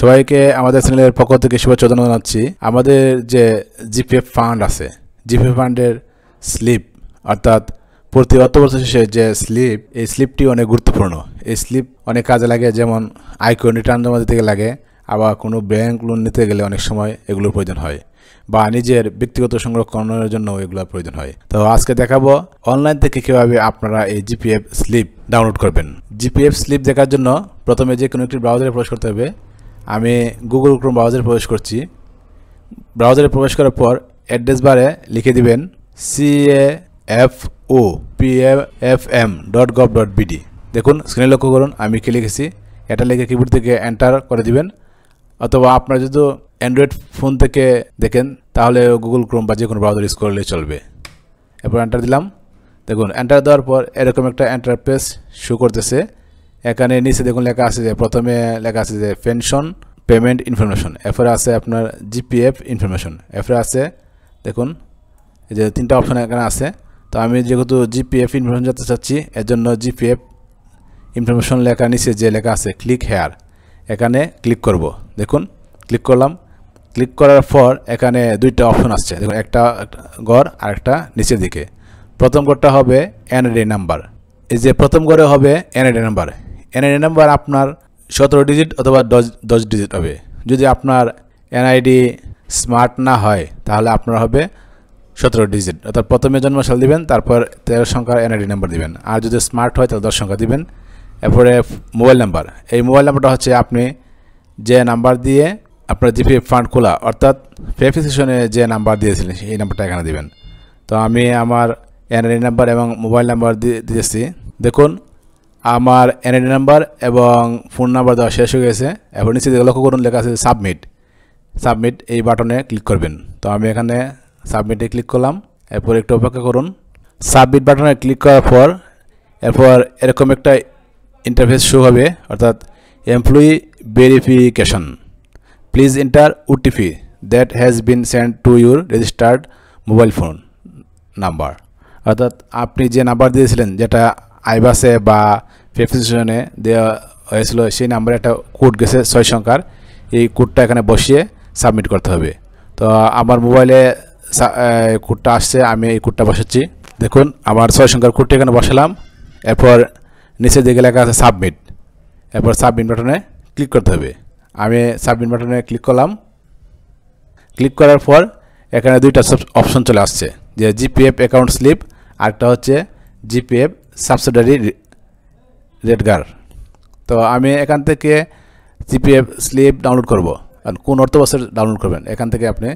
সবাইকে আমাদের চ্যানেলের পক্ষ থেকে শুভেচ্ছা জানাচ্ছি। আমাদের যে জিপিএফ ফান্ড আছে, জিপিএফ ফান্ডের স্লিপ অর্থাৎ প্রতি অর্থবছর শেষে যে স্লিপ, এই স্লিপটি অনেক গুরুত্বপূর্ণ। এই স্লিপ অনেক কাজে লাগে, যেমন আয়কর রিটার্ন জমা দিতে লাগে, আবার কোনো ব্যাংক লোন নিতে গেলে অনেক সময় এগুলোর প্রয়োজন হয়, বা নিজের ব্যক্তিগত সংরক্ষণের জন্য এগুলোর প্রয়োজন হয়। তো আজকে দেখাবো অনলাইন থেকে কীভাবে আপনারা এই জিপিএফ স্লিপ ডাউনলোড করবেন। জিপিএফ স্লিপ দেখার জন্য প্রথমে যে কোনো একটি ব্রাউজারে প্রবেশ করতে হবে। আমি গুগল ক্রোম ব্রাউজারে প্রবেশ করছি। ব্রাউজারে প্রবেশ করার পর অ্যাড্রেস বারে লিখে দিবেন cafopafm.gov.bd। দেখুন স্ক্রিনে লক্ষ্য করুন, আমি কি লিখেছি, এটা লিখে কিবোর্ড থেকে এন্টার করে দিবেন। অথবা আপনারা যদি অ্যান্ড্রয়েড ফোন থেকে দেখেন তাহলে গুগল ক্রোম বা যে কোনো ব্রাউজার ইউজ করলে চলবে। এরপর এন্টার দিলাম। দেখুন এন্টার দেওয়ার পর এরকম একটা ইন্টারফেস শো করতেছে। এখানে নিচে দেখুন লেখা আছে যে, প্রথমে লেখা আছে যে পেনশন পেমেন্ট ইনফরমেশন, এরপরে আছে আপনার জিপিএফ ইনফরমেশন, এরপরে আছে দেখুন এই যে তিনটা অপশন এখানে আছে। তো আমি যেহেতু জিপিএফ ইনফরমেশন যেতে চাচ্ছি, এর জন্য জিপিএফ ইনফরমেশন লেখা নিচে যে লেখা আছে ক্লিক হেয়ার, এখানে ক্লিক করব। দেখুন ক্লিক করলাম। ক্লিক করার পর এখানে দুইটা অপশন আসছে, দেখুন একটা ঘর আর একটা নিচের দিকে। প্রথম ঘরটা হবে এনআইডি নাম্বার। এই যে প্রথম ঘরে হবে এনআইডি নাম্বার। এনআইডি নাম্বার আপনার 17 ডিজিট অথবা 10 ডিজিট হবে। যদি আপনার এনআইডি স্মার্ট না হয় তাহলে আপনার হবে 17 ডিজিট, অর্থাৎ প্রথমে জন্মসাল দিবেন, তারপর 13 সংখ্যার এনআইডি নাম্বার দিবেন। আর যদি স্মার্ট হয় তাহলে 10 সংখ্যা দিবেন। এরপরে মোবাইল নাম্বার। এই মোবাইল নাম্বারটা হচ্ছে আপনি যে নাম্বার দিয়ে আপনার জিপিএফ ফান্ড খোলা, অর্থাৎ ভেরিফিকেশনে যে নাম্বার দিয়েছিলেন এই নাম্বারটা এখানে দিবেন। তো আমি আমার এনআইডি নাম্বার এবং মোবাইল নাম্বার দিয়েছি। দেখুন আমার এনআইডি নাম্বার এবং ফোন নাম্বার দেওয়া শেষ হয়ে গেছে। এবার নিচে লক্ষ্য করুন লেখা আছে সাবমিট, এই বাটনে ক্লিক করবেন। তো আমি এখানে সাবমিটে ক্লিক করলাম। এরপর একটু অপেক্ষা করুন। সাবমিট বাটনে ক্লিক করার পর এরপর এরকম একটা ইন্টারফেস শো হবে, অর্থাৎ employee verification, please enter OTP that has been send to your registered mobile phone number. অর্থাৎ আপনি যে নাম্বার দিয়েছিলেন, যেটা আইবাসে বা ভেরিফিকেশনে দেওয়া হয়েছিল, সেই নাম্বারে একটা কোড গেছে 6 সংখ্যার। এই কোডটা এখানে বসিয়ে সাবমিট করতে হবে। তো আমার মোবাইলে কোডটা আসছে, আমি এই কোডটা বসাচ্ছি। দেখুন আমার 6 সংখ্যার কোডটা এখানে বসালাম। এরপর নিচের দিকে লেখা আছে সাবমিট। এরপর সাবমিট বাটনে ক্লিক করতে হবে। আমি সাবমিট বাটনে ক্লিক করলাম। ক্লিক করার পর এখানে দুইটা অপশন চলে আসছে, যে জিপিএফ অ্যাকাউন্ট স্লিপ, আরেকটা হচ্ছে জিপিএফ সাবসিডারি রেটগার। তো আমি এখান থেকে জিপিএফ স্লিপ ডাউনলোড করব। আর কোন অর্থ বছর ডাউনলোড করবেন, এখান থেকে আপনি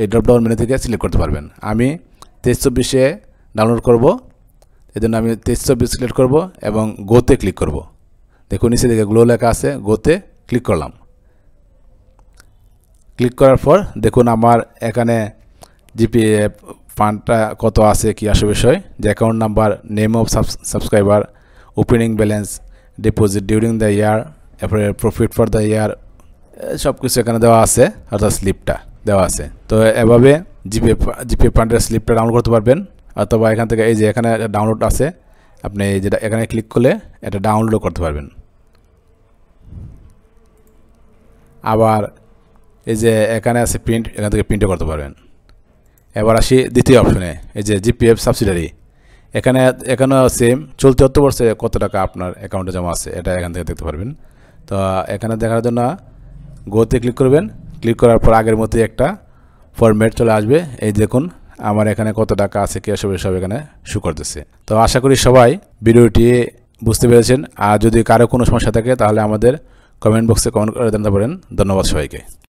এই ড্রপডাউন মেনু থেকে সিলেক্ট করতে পারবেন। আমি 23-24-এ ডাউনলোড করব, এই জন্য আমি 23-24 সিলেক্ট করব এবং গোতে ক্লিক করব। দেখুন নিচে দিকে গ্লো লেখা আছে, গোতে ক্লিক করলাম। ক্লিক করার পর দেখুন আমার এখানে জিপিএফ ফান্ডটা কত আছে, কি আসে বিষয়, যে account number, name of subscriber, opening balance, deposit during the year, এরপরে প্রফিট ফর দ্য ইয়ার, সব কিছু এখানে দেওয়া আছে, অর্থাৎ স্লিপটা দেওয়া আছে। তো এভাবে জিপিএফ ফান্ডের স্লিপটা ডাউনলোড করতে পারবেন। অথবা এখান থেকে এই যে এখানে ডাউনলোড আছে, আপনি যেটা এখানে ক্লিক করলে এটা ডাউনলোডও করতে পারবেন। আবার এই যে এখানে আছে প্রিন্ট, এখান থেকে প্রিন্টও করতে পারবেন। এবার আসি দ্বিতীয় অপশনে, এই যে জিপিএফ সাবসিডারি। এখানেও সেম, চলতি অর্থবর্ষে কত টাকা আপনার অ্যাকাউন্টে জমা আছে, এটা এখান থেকে দেখতে পারবেন। তো এখানে দেখার জন্য গোতে ক্লিক করবেন। ক্লিক করার পর আগের মতোই একটা ফরম্যাট চলে আসবে। এই দেখুন আমার এখানে কত টাকা আছে, কি আসবে, সব এখানে শো করতেছে। তো আশা করি সবাই ভিডিওটি বুঝতে পেরেছেন। আর যদি কারো কোনো সমস্যা থাকে তাহলে আমাদের কমেন্ট বক্সে কমেন্ট করে জানাতে পারেন। ধন্যবাদ সবাইকে।